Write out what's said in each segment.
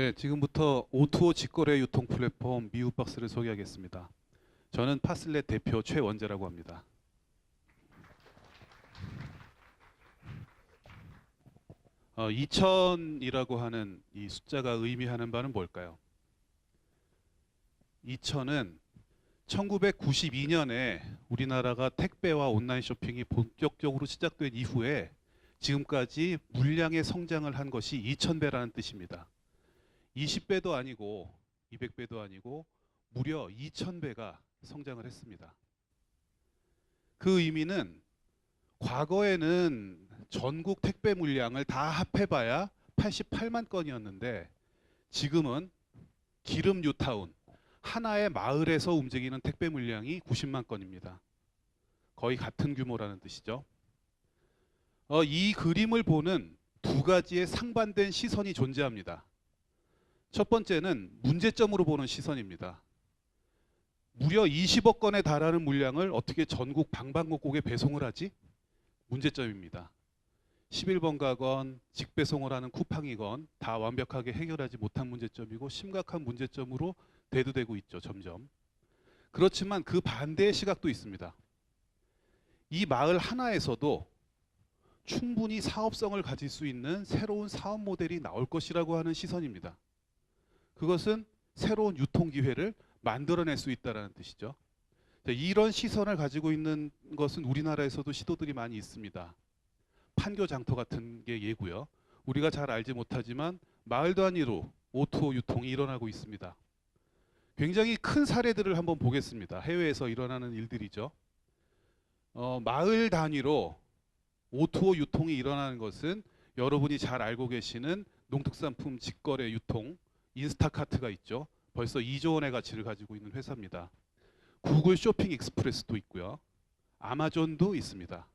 네, 지금부터 O2O 직거래 유통 플랫폼 미우박스를 소개하겠습니다. 저는 파슬렛 대표 최원재라고 합니다. 어, 2000이라고 하는 이 숫자가 의미하는 바는 뭘까요? 2000은 1992년에 우리나라가 택배와 온라인 쇼핑이 본격적으로 시작된 이후에 지금까지 물량의 성장을 한 것이 2000배라는 뜻입니다. 20배도 아니고 200배도 아니고 무려 2000배가 성장을 했습니다. 그 의미는 과거에는 전국 택배 물량을 다 합해봐야 88만 건이었는데 지금은 기름 뉴타운 하나의 마을에서 움직이는 택배 물량이 90만 건입니다. 거의 같은 규모라는 뜻이죠. 이 그림을 보는 두 가지의 상반된 시선이 존재합니다. 첫 번째는 문제점으로 보는 시선입니다. 무려 20억 건에 달하는 물량을 어떻게 전국 방방곡곡에 배송을 하지? 문제점입니다. 11번 가건, 직배송을 하는 쿠팡이건 다 완벽하게 해결하지 못한 문제점이고 심각한 문제점으로 대두되고 있죠. 점점. 그렇지만 그 반대의 시각도 있습니다. 이 마을 하나에서도 충분히 사업성을 가질 수 있는 새로운 사업 모델이 나올 것이라고 하는 시선입니다. 그것은 새로운 유통 기회를 만들어낼 수 있다는 뜻이죠. 이런 시선을 가지고 있는 것은 우리나라에서도 시도들이 많이 있습니다. 판교 장터 같은 게 예고요. 우리가 잘 알지 못하지만 마을 단위로 O2O 유통이 일어나고 있습니다. 굉장히 큰 사례들을 한번 보겠습니다. 해외에서 일어나는 일들이죠. 마을 단위로 O2O 유통이 일어나는 것은 여러분이 잘 알고 계시는 농특산품 직거래 유통 인스타카트가 있죠. 벌써 2조 원의 가치를 가지고 있는 회사입니다. 구글 쇼핑 익스프레스도 있고요. 아마존도 있습니다.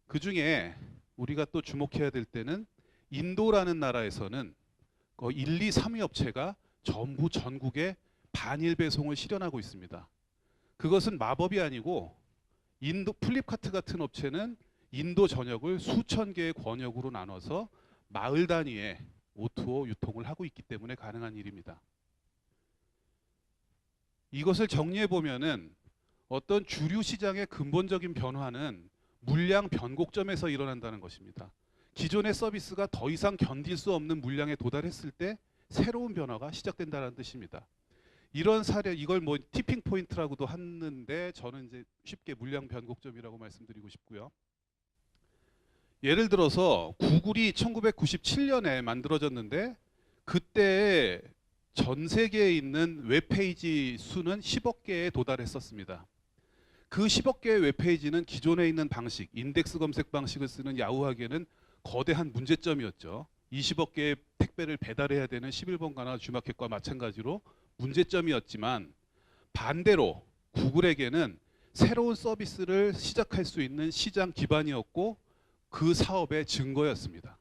그 중에 우리가 또 주목해야 될 때는 인도라는 나라에서는 1, 2, 3위 업체가 전부 전국에 반일 배송을 실현하고 있습니다. 그것은 마법이 아니고 인도 플립카트 같은 업체는 인도 전역을 수천 개의 권역으로 나눠서 마을 단위의 O2O 유통을 하고 있기 때문에 가능한 일입니다. 이것을 정리해 보면은 어떤 주류 시장의 근본적인 변화는 물량 변곡점에서 일어난다는 것입니다. 기존의 서비스가 더 이상 견딜 수 없는 물량에 도달했을 때 새로운 변화가 시작된다는 뜻입니다. 이런 사례, 이걸 뭐 티핑 포인트라고도 하는데 저는 이제 쉽게 물량 변곡점이라고 말씀드리고 싶고요. 예를 들어서 구글이 1997년에 만들어졌는데 그때 전 세계에 있는 웹페이지 수는 10억 개에 도달했었습니다. 그 10억 개의 웹페이지는 기존에 있는 방식, 인덱스 검색 방식을 쓰는 야후하게는 거대한 문제점이었죠. 20억 개의 택배를 배달해야 되는 11번가나 주마켓과 마찬가지로 문제점이었지만 반대로 구글에게는 새로운 서비스를 시작할 수 있는 시장 기반이었고 그 사업의 증거였습니다.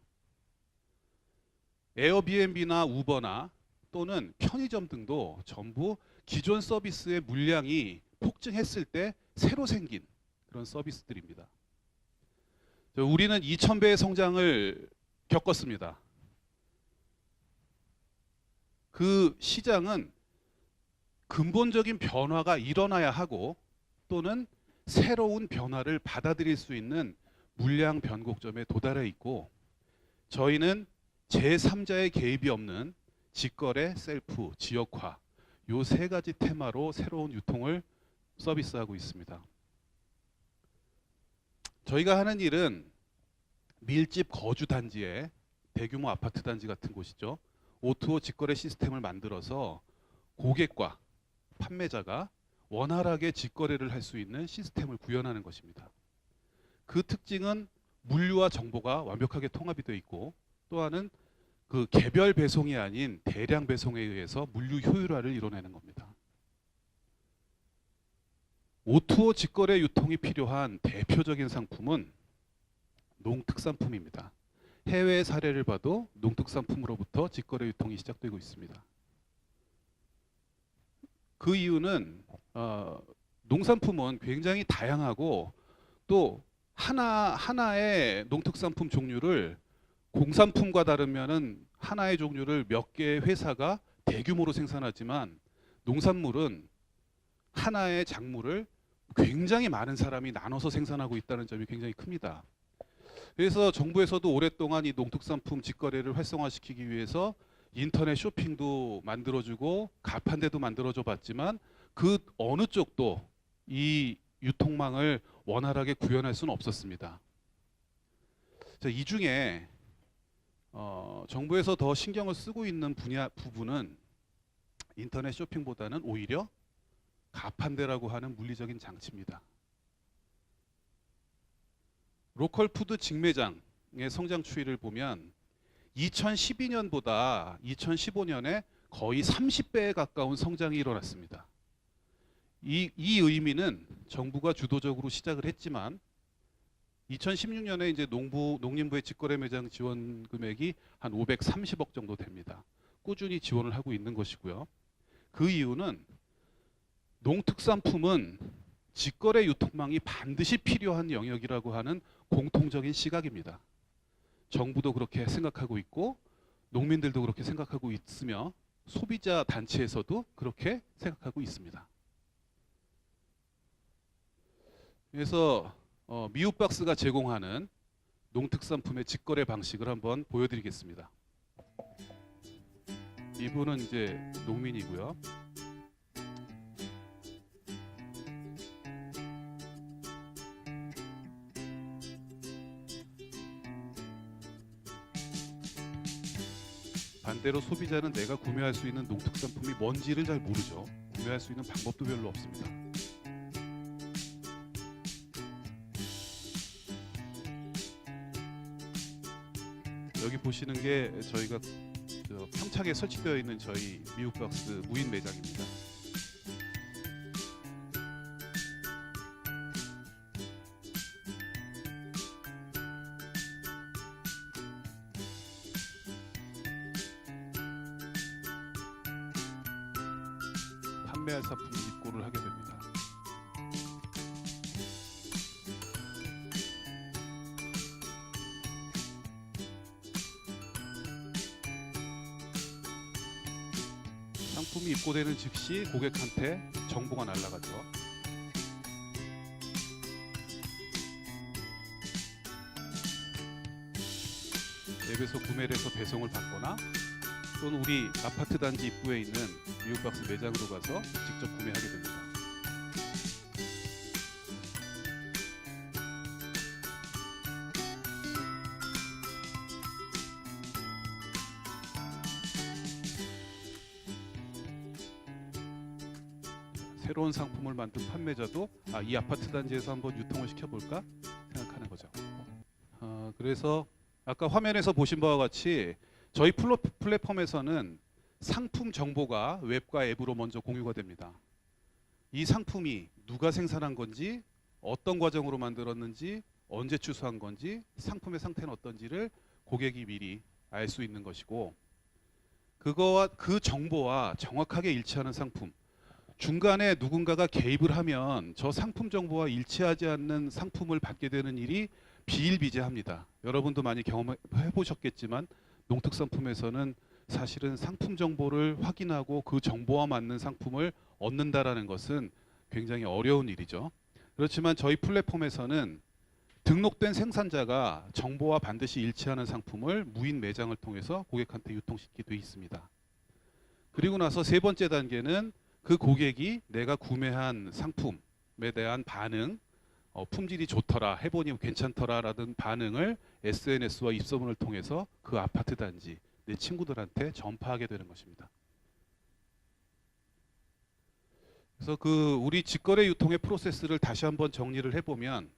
에어비앤비나 우버나 또는 편의점 등도 전부 기존 서비스의 물량이 폭증했을 때 새로 생긴 그런 서비스들입니다. 우리는 2000배의 성장을 겪었습니다. 그 시장은 근본적인 변화가 일어나야 하고 또는 새로운 변화를 받아들일 수 있는 물량 변곡점에 도달해 있고 저희는 제3자의 개입이 없는 직거래, 셀프, 지역화 요 세 가지 테마로 새로운 유통을 서비스하고 있습니다. 저희가 하는 일은 밀집 거주 단지에 대규모 아파트 단지 같은 곳이죠. O2O 직거래 시스템을 만들어서 고객과 판매자가 원활하게 직거래를 할 수 있는 시스템을 구현하는 것입니다. 그 특징은 물류와 정보가 완벽하게 통합이 되어 있고 또 하나는 그 개별 배송이 아닌 대량 배송에 의해서 물류 효율화를 이뤄내는 겁니다. O2O 직거래 유통이 필요한 대표적인 상품은 농특산품입니다. 해외 사례를 봐도 농특산품으로부터 직거래 유통이 시작되고 있습니다. 그 이유는 농산품은 굉장히 다양하고 또 하나의 농특산품 종류를 공산품과 다르면은 하나의 종류를 몇 개의 회사가 대규모로 생산하지만 농산물은 하나의 작물을 굉장히 많은 사람이 나눠서 생산하고 있다는 점이 굉장히 큽니다. 그래서 정부에서도 오랫동안 이 농특산품 직거래를 활성화시키기 위해서 인터넷 쇼핑도 만들어주고 가판대도 만들어줘 봤지만 그 어느 쪽도 이 유통망을 원활하게 구현할 수는 없었습니다. 자, 이 중에 정부에서 더 신경을 쓰고 있는 부분은 인터넷 쇼핑보다는 오히려 가판대라고 하는 물리적인 장치입니다. 로컬 푸드 직매장의 성장 추이를 보면 2012년보다 2015년에 거의 30배에 가까운 성장이 일어났습니다. 이 의미는 정부가 주도적으로 시작을 했지만 2016년에 이제 농림부의 직거래 매장 지원 금액이 한 530억 정도 됩니다. 꾸준히 지원을 하고 있는 것이고요. 그 이유는 농특산품은 직거래 유통망이 반드시 필요한 영역이라고 하는 공통적인 시각입니다. 정부도 그렇게 생각하고 있고 농민들도 그렇게 생각하고 있으며 소비자 단체에서도 그렇게 생각하고 있습니다. 그래서 미웃박스가 제공하는 농특산품의 직거래 방식을 한번 보여드리겠습니다. 이분은 이제 농민이고요. 반대로 소비자는 내가 구매할 수 있는 농특산품이 뭔지를 잘 모르죠. 구매할 수 있는 방법도 별로 없습니다. 여기 보시는 게 저희가 평창에 설치되어 있는 저희 미웃박스 무인 매장입니다. 판매할 상품을 입고를 하게 됩니다. 상품이 입고되는 즉시 고객한테 정보가 날아가죠. 앱에서 구매를 해서 배송을 받거나 또는 우리 아파트 단지 입구에 있는 미웃박스 매장으로 가서 직접 구매하게 됩니다. 새로운 상품을 만든 판매자도 이 아파트 단지에서 한번 유통을 시켜볼까 생각하는 거죠. 그래서 아까 화면에서 보신 바와 같이 저희 플랫폼에서는 상품 정보가 웹과 앱으로 먼저 공유가 됩니다. 이 상품이 누가 생산한 건지, 어떤 과정으로 만들었는지, 언제 추수한 건지, 상품의 상태는 어떤지를 고객이 미리 알 수 있는 것이고, 그거와 그 정보와 정확하게 일치하는 상품, 중간에 누군가가 개입을 하면 저 상품 정보와 일치하지 않는 상품을 받게 되는 일이 비일비재합니다. 여러분도 많이 경험해 보셨겠지만 농특산품에서는 사실은 상품 정보를 확인하고 그 정보와 맞는 상품을 얻는다라는 것은 굉장히 어려운 일이죠. 그렇지만 저희 플랫폼에서는 등록된 생산자가 정보와 반드시 일치하는 상품을 무인 매장을 통해서 고객한테 유통시키게 되어 있습니다. 그리고 나서 세 번째 단계는 그 고객이 내가 구매한 상품에 대한 반응, 품질이 좋더라, 해보니 괜찮더라라는 반응을 SNS와 입소문을 통해서 그 아파트 단지, 내 친구들한테 전파하게 되는 것입니다. 그래서 그 우리 직거래 유통의 프로세스를 다시 한번 정리를 해보면,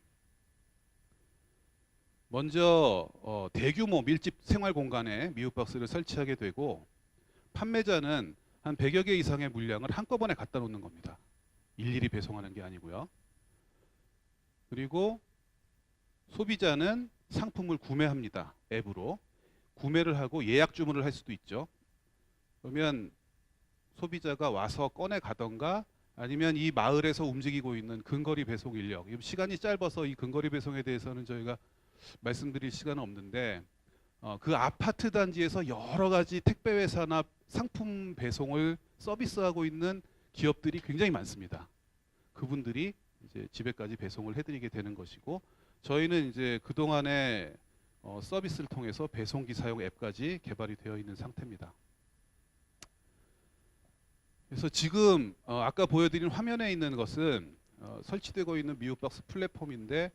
먼저 대규모 밀집 생활 공간에 미웃박스를 설치하게 되고, 판매자는 한 100여 개 이상의 물량을 한꺼번에 갖다 놓는 겁니다. 일일이 배송하는 게 아니고요. 그리고 소비자는 상품을 구매합니다. 앱으로. 구매를 하고 예약 주문을 할 수도 있죠. 그러면 소비자가 와서 꺼내 가던가 아니면 이 마을에서 움직이고 있는 근거리 배송 인력, 시간이 짧아서 이 근거리 배송에 대해서는 저희가 말씀드릴 시간은 없는데, 그 아파트 단지에서 여러 가지 택배 회사나 상품 배송을 서비스하고 있는 기업들이 굉장히 많습니다. 그분들이 이제 집에까지 배송을 해드리게 되는 것이고, 저희는 이제 그동안에 서비스를 통해서 배송기 사용 앱까지 개발이 되어 있는 상태입니다. 그래서 지금 아까 보여드린 화면에 있는 것은 설치되고 있는 미우박스 플랫폼인데,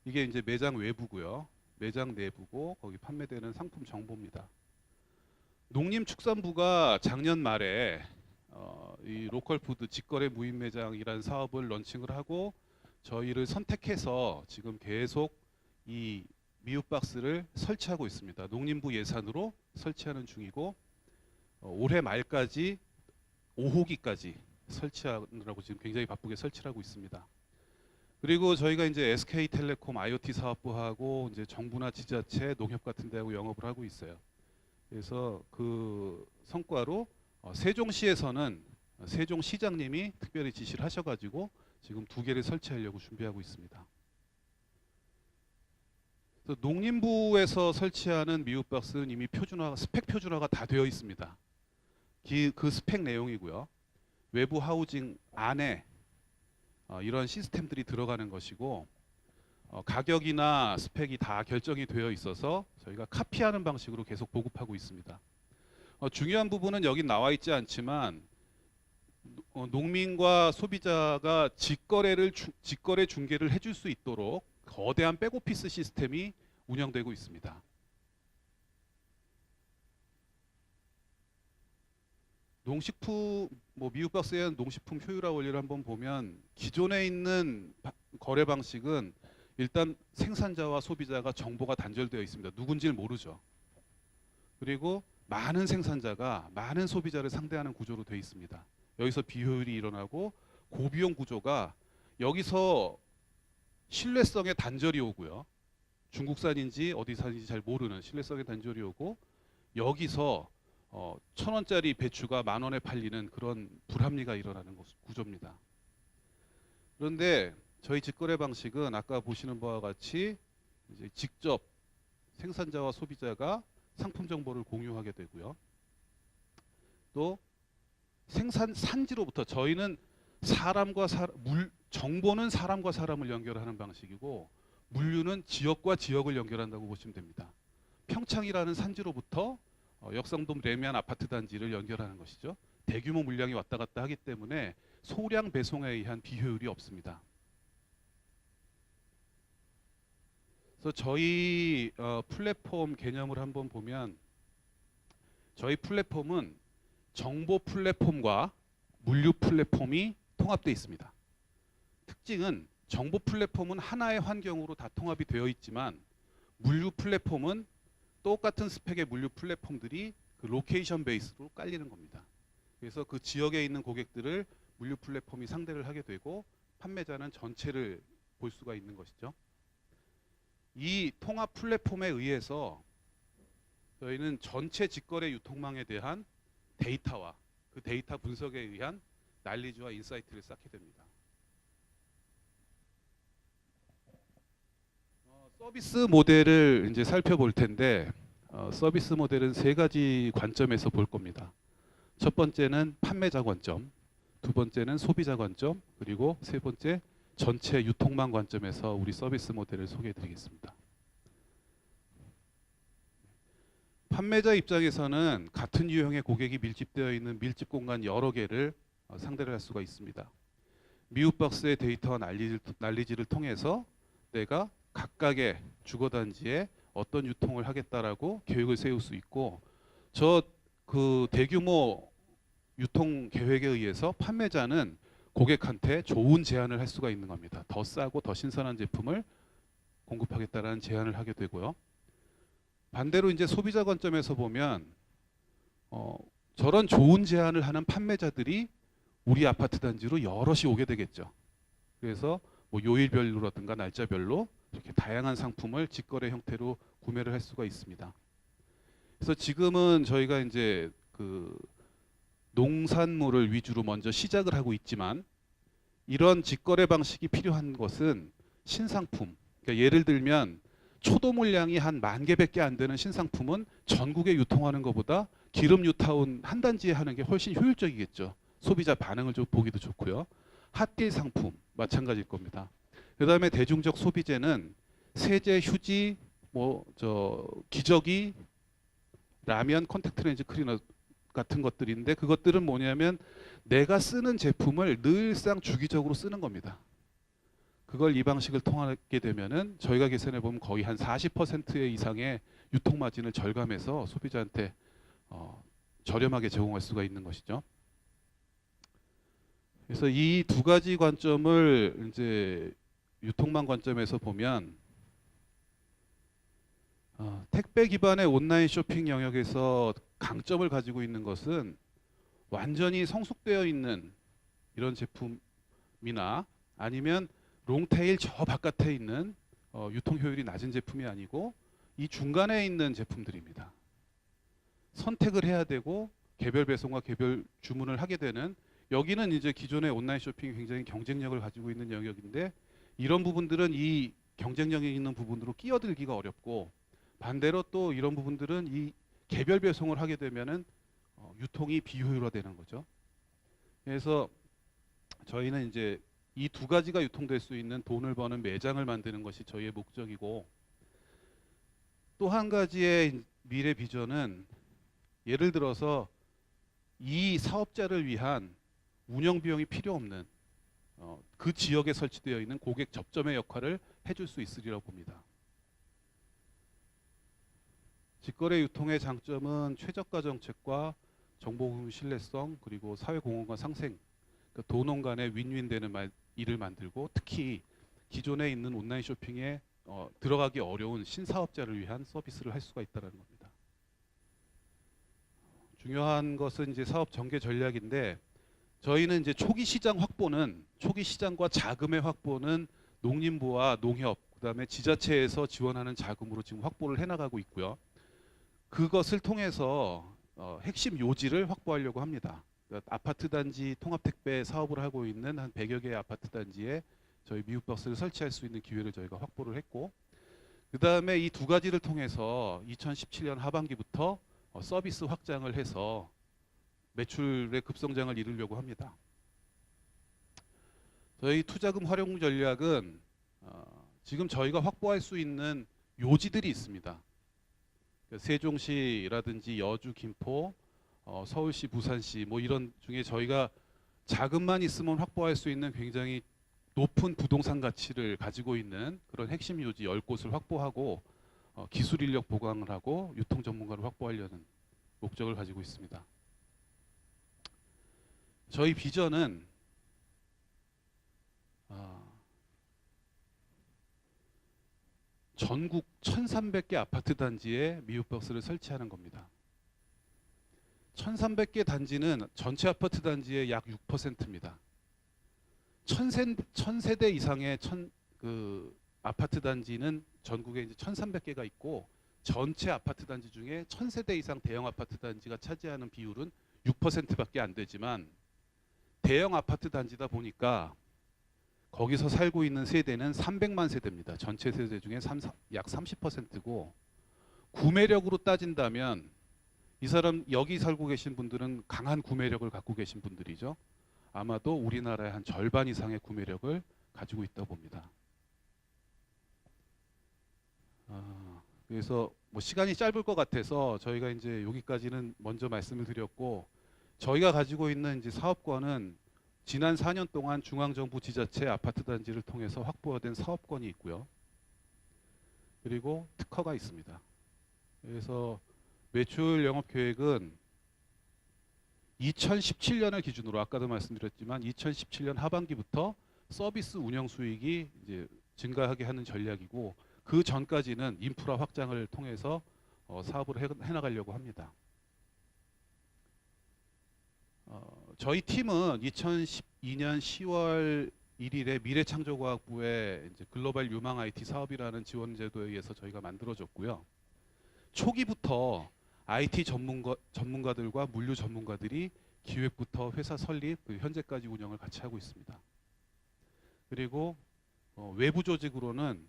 이게 이제 매장 외부고요. 매장 내부고 거기 판매되는 상품 정보입니다. 농림축산부가 작년 말에 이 로컬푸드 직거래 무인 매장이라는 사업을 런칭을 하고 저희를 선택해서 지금 계속 이 미우박스를 설치하고 있습니다. 농림부 예산으로 설치하는 중이고, 올해 말까지 5호기까지 설치하느라고 지금 굉장히 바쁘게 설치를 하고 있습니다. 그리고 저희가 이제 SK텔레콤 IoT 사업부하고 이제 정부나 지자체, 농협 같은 데하고 영업을 하고 있어요. 그래서 그 성과로 세종시에서는 세종시장님이 특별히 지시를 하셔가지고 지금 2개를 설치하려고 준비하고 있습니다. 그래서 농림부에서 설치하는 미우박스는 이미 스펙 표준화가 다 되어 있습니다. 그 스펙 내용이고요. 외부 하우징 안에 이런 시스템들이 들어가는 것이고, 가격이나 스펙이 다 결정이 되어 있어서 저희가 카피하는 방식으로 계속 보급하고 있습니다. 중요한 부분은 여기 나와 있지 않지만 농민과 소비자가 직거래 중개를 해줄 수 있도록 거대한 백오피스 시스템이 운영되고 있습니다. 미우박스에 대한 농식품 효율화 원리를 한번 보면, 기존에 있는 거래 방식은 일단 생산자와 소비자가 정보가 단절되어 있습니다. 누군지를 모르죠. 그리고 많은 생산자가 많은 소비자를 상대하는 구조로 되어 있습니다. 여기서 비효율이 일어나고 고비용 구조가, 여기서 신뢰성의 단절이 오고요. 중국산인지 어디산인지 잘 모르는 신뢰성의 단절이 오고, 여기서 1,000원짜리 배추가 10,000원에 팔리는 그런 불합리가 일어나는 구조입니다. 그런데 저희 직거래 방식은 아까 보시는 바와 같이 이제 직접 생산자와 소비자가 상품 정보를 공유하게 되고요. 또 산지로부터 저희는 정보는 사람과 사람을 연결하는 방식이고, 물류는 지역과 지역을 연결한다고 보시면 됩니다. 평창이라는 산지로부터 역삼동 레미안 아파트 단지를 연결하는 것이죠. 대규모 물량이 왔다 갔다 하기 때문에 소량 배송에 의한 비효율이 없습니다. 그래서 저희 플랫폼 개념을 한번 보면, 저희 플랫폼은 정보 플랫폼과 물류 플랫폼이 통합되어 있습니다. 특징은 정보 플랫폼은 하나의 환경으로 다 통합이 되어 있지만, 물류 플랫폼은 똑같은 스펙의 물류 플랫폼들이 그 로케이션 베이스로 깔리는 겁니다. 그래서 그 지역에 있는 고객들을 물류 플랫폼이 상대를 하게 되고, 판매자는 전체를 볼 수가 있는 것이죠. 이 통합 플랫폼에 의해서 저희는 전체 직거래 유통망에 대한 데이터와 그 데이터 분석에 의한 난리지와 인사이트를 쌓게 됩니다. 서비스 모델을 이제 살펴볼 텐데, 서비스 모델은 3가지 관점에서 볼 겁니다. 첫 번째는 판매자 관점, 두 번째는 소비자 관점, 그리고 세 번째 전체 유통망 관점에서 우리 서비스 모델을 소개해 드리겠습니다. 판매자 입장에서는 같은 유형의 고객이 밀집되어 있는 밀집 공간 여러 개를 상대를 할 수가 있습니다. 미우박스의 데이터와 난리지를 통해서 내가 각각의 주거단지에 어떤 유통을 하겠다라고 계획을 세울 수 있고, 그 대규모 유통 계획에 의해서 판매자는 고객한테 좋은 제안을 할 수가 있는 겁니다. 더 싸고 더 신선한 제품을 공급하겠다라는 제안을 하게 되고요. 반대로 이제 소비자 관점에서 보면 저런 좋은 제안을 하는 판매자들이 우리 아파트 단지로 여럿이 오게 되겠죠. 그래서 뭐 요일별로라든가 날짜별로 이렇게 다양한 상품을 직거래 형태로 구매를 할 수가 있습니다. 그래서 지금은 저희가 이제 그 농산물을 위주로 먼저 시작을 하고 있지만, 이런 직거래 방식이 필요한 것은 신상품, 그러니까 예를 들면 초도 물량이 한 10,000개밖에 안 되는 신상품은 전국에 유통하는 것보다 기름 뉴타운 한 단지에 하는 게 훨씬 효율적이겠죠. 소비자 반응을 좀 보기도 좋고요. 핫딜 상품 마찬가지일 겁니다. 그다음에 대중적 소비재는 세제, 휴지, 기저귀, 라면, 콘택트 렌즈 클리너 같은 것들인데, 그것들은 뭐냐면 내가 쓰는 제품을 늘상 주기적으로 쓰는 겁니다. 그걸 이 방식을 통하게 되면은 저희가 계산해 보면 거의 한 40% 이상의 유통 마진을 절감해서 소비자한테 저렴하게 제공할 수가 있는 것이죠. 그래서 이 두 가지 관점을 이제 유통망 관점에서 보면 택배 기반의 온라인 쇼핑 영역에서 강점을 가지고 있는 것은 완전히 성숙되어 있는 이런 제품이나 아니면 롱테일 저 바깥에 있는 유통 효율이 낮은 제품이 아니고 이 중간에 있는 제품들입니다. 선택을 해야 되고 개별 배송과 개별 주문을 하게 되는, 여기는 이제 기존의 온라인 쇼핑이 굉장히 경쟁력을 가지고 있는 영역인데, 이런 부분들은 이 경쟁력이 있는 부분으로 끼어들기가 어렵고, 반대로 또 이런 부분들은 이 개별 배송을 하게 되면은 유통이 비효율화되는 거죠. 그래서 저희는 이제 이 두 가지가 유통될 수 있는 돈을 버는 매장을 만드는 것이 저희의 목적이고, 또 한 가지의 미래 비전은 예를 들어서 이 사업자를 위한 운영 비용이 필요 없는 그 지역에 설치되어 있는 고객 접점의 역할을 해줄 수 있으리라고 봅니다. 직거래 유통의 장점은 최저가 정책과 정보 신뢰성, 그리고 사회 공헌과 상생, 그러니까 도농 간의 윈윈 되는 일을 만들고, 특히 기존에 있는 온라인 쇼핑에 들어가기 어려운 신사업자를 위한 서비스를 할 수가 있다는 겁니다. 중요한 것은 이제 사업 전개 전략인데, 저희는 이제 초기 시장과 자금의 확보는 농림부와 농협, 그다음에 지자체에서 지원하는 자금으로 지금 확보를 해나가고 있고요. 그것을 통해서 핵심 요지를 확보하려고 합니다. 그러니까 아파트 단지 통합 택배 사업을 하고 있는 한 100여 개의 아파트 단지에 저희 미국버스를 설치할 수 있는 기회를 저희가 확보를 했고, 그다음에 이 두 가지를 통해서 2017년 하반기부터 서비스 확장을 해서 매출의 급성장을 이루려고 합니다. 저희 투자금 활용 전략은 지금 저희가 확보할 수 있는 요지들이 있습니다. 세종시라든지 여주, 김포, 서울시, 부산시 이런 중에 저희가 자금만 있으면 확보할 수 있는 굉장히 높은 부동산 가치를 가지고 있는 그런 핵심 요지 10곳을 확보하고 기술 인력 보강을 하고 유통 전문가를 확보하려는 목적을 가지고 있습니다. 저희 비전은 전국 1,300개 아파트 단지에 미우버스를 설치하는 겁니다. 1,300개 단지는 전체 아파트 단지의 약 6%입니다. 1,000세대 이상의 아파트 단지는 전국에 이제 1,300개가 있고, 전체 아파트 단지 중에 1,000세대 이상 대형 아파트 단지가 차지하는 비율은 6%밖에 안 되지만, 대형 아파트 단지다 보니까 거기서 살고 있는 세대는 300만 세대입니다. 전체 세대 중에 약 30%고, 구매력으로 따진다면 이 사람 여기 살고 계신 분들은 강한 구매력을 갖고 계신 분들이죠. 아마도 우리나라의 한 절반 이상의 구매력을 가지고 있다고 봅니다. 그래서 시간이 짧을 것 같아서 저희가 이제 여기까지는 먼저 말씀을 드렸고, 저희가 가지고 있는 이제 사업권은 지난 4년 동안 중앙정부 지자체 아파트 단지를 통해서 확보된 사업권이 있고요. 그리고 특허가 있습니다. 그래서 매출 영업 계획은 2017년을 기준으로, 아까도 말씀드렸지만 2017년 하반기부터 서비스 운영 수익이 이제 증가하게 하는 전략이고, 그 전까지는 인프라 확장을 통해서 사업을 해나가려고 합니다. 저희 팀은 2012년 10월 1일에 미래창조과학부의 이제 글로벌 유망 IT 사업이라는 지원 제도에 의해서 저희가 만들어졌고요. 초기부터 IT 전문가들과 물류 전문가들이 기획부터 회사 설립, 현재까지 운영을 같이 하고 있습니다. 그리고 외부 조직으로는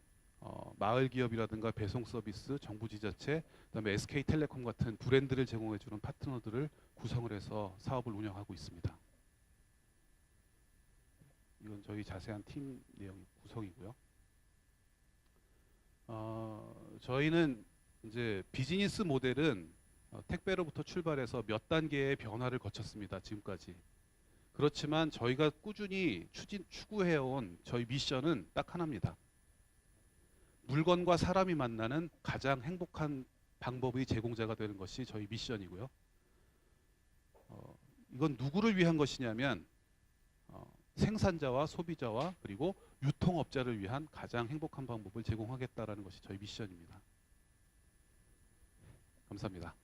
마을 기업이라든가 배송 서비스, 정부 지자체, 그다음에 SK텔레콤 같은 브랜드를 제공해주는 파트너들을 구성을 해서 사업을 운영하고 있습니다. 이건 저희 자세한 팀 내용 구성이고요. 저희는 이제 비즈니스 모델은 택배로부터 출발해서 몇 단계의 변화를 거쳤습니다. 지금까지. 그렇지만 저희가 꾸준히 추구해온 저희 미션은 딱 하나입니다. 물건과 사람이 만나는 가장 행복한 방법의 제공자가 되는 것이 저희 미션이고요. 이건 누구를 위한 것이냐면 생산자와 소비자와 그리고 유통업자를 위한 가장 행복한 방법을 제공하겠다라는 것이 저희 미션입니다. 감사합니다.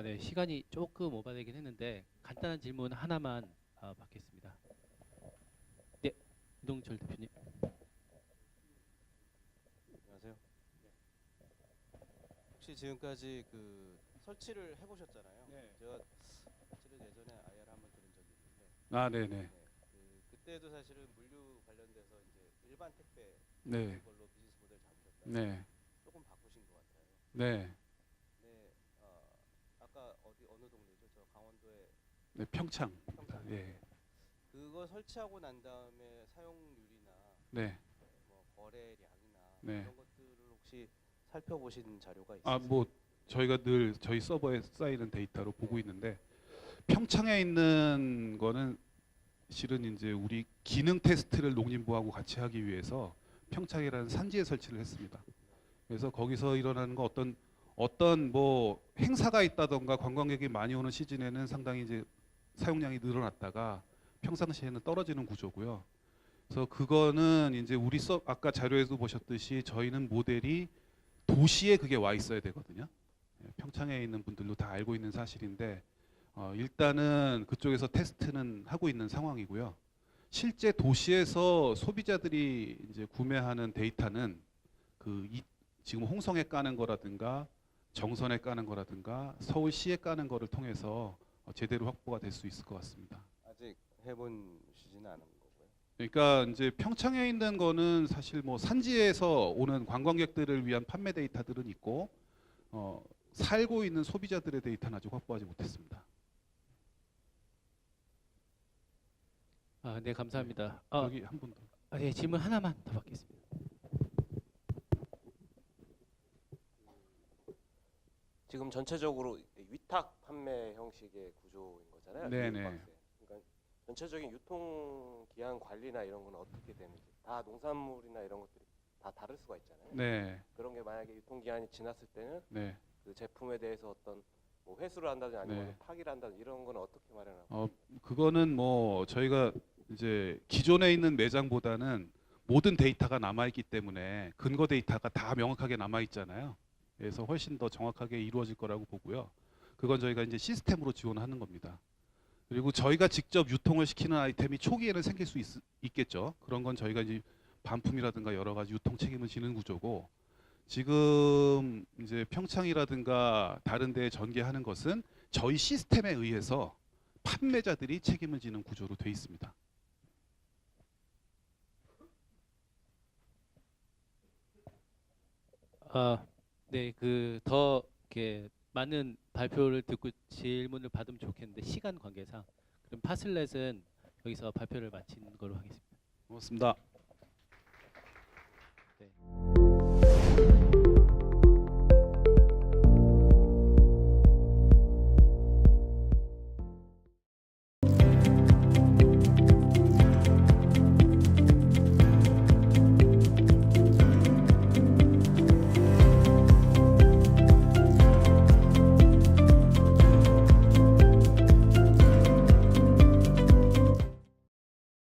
네, 시간이 조금 오버되긴 했는데 간단한 질문 하나만 받겠습니다. 네, 이동철 대표님. 안녕하세요. 혹시 지금까지 그 설치를 해보셨잖아요. 네. 제가 설치를 예전에 IR 한번 드린 적이 있는데, 네네. 그때도 사실은 물류 관련돼서 이제 일반 택배 네. 걸로 비즈니스 모델 잡으셨다가 네. 조금 바꾸신 것 같아요. 네. 네, 아까 어느 동네죠? 저 강원도에 네. 평창. 평창. 예. 그거 설치하고 난 다음에 사용률이나 네. 뭐 거래량이나 네. 이런 것들을 혹시 살펴보신 자료가 있으세요? 뭐 저희가 늘 저희 서버에 쌓이는 데이터로 보고 있는데 평창에 있는 거는 실은 이제 우리 기능 테스트를 농림부하고 같이 하기 위해서 평창이라는 산지에 설치를 했습니다. 그래서 거기서 일어나는 거 어떤 뭐 행사가 있다던가 관광객이 많이 오는 시즌에는 상당히 이제 사용량이 늘어났다가 평상시에는 떨어지는 구조고요. 그래서 그거는 이제 우리 아까 자료에도 보셨듯이 저희는 모델이 도시에 그게 와 있어야 되거든요. 평창에 있는 분들도 다 알고 있는 사실인데 일단은 그쪽에서 테스트는 하고 있는 상황이고요. 실제 도시에서 소비자들이 이제 구매하는 데이터는 지금 홍성에 까는 거라든가 정선에 까는 거라든가 서울시에 까는 거를 통해서 제대로 확보가 될 수 있을 것 같습니다. 아직 해보시지는 않은 거고요. 그러니까 이제 평창에 있는 거는 사실 뭐 산지에서 오는 관광객들을 위한 판매 데이터들은 있고 살고 있는 소비자들의 데이터는 아직 확보하지 못했습니다. 네, 감사합니다. 여기 한 분 더. 네, 질문 하나만 더 받겠습니다. 지금 전체적으로 위탁 판매 형식의 구조인 거잖아요. 네네. 유흥박스. 그러니까 전체적인 유통 기한 관리나 이런 건 어떻게 되는지 다 농산물이나 이런 것들이 다 다를 수가 있잖아요. 네, 그런 게 만약에 유통 기한이 지났을 때는 네. 그 제품에 대해서 어떤 뭐 회수를 한다든지 아니면 네. 파기를 한다든지 이런 건 어떻게 마련하고? 그거는 뭐 저희가 이제 기존에 있는 매장보다는 모든 데이터가 남아있기 때문에 근거 데이터가 다 명확하게 남아있잖아요. 그래서 훨씬 더 정확하게 이루어질 거라고 보고요. 그건 저희가 이제 시스템으로 지원하는 겁니다. 그리고 저희가 직접 유통을 시키는 아이템이 초기에는 생길 수 있겠죠. 그런 건 저희가 이제 반품이라든가 여러 가지 유통 책임을 지는 구조고, 지금 이제 평창이라든가 다른 데에 전개하는 것은 저희 시스템에 의해서 판매자들이 책임을 지는 구조로 돼 있습니다. 네, 더 이렇게 많은 발표를 듣고 질문을 받으면 좋겠는데 시간 관계상 그럼 파슬렛은 여기서 발표를 마치는 걸로 하겠습니다. 고맙습니다.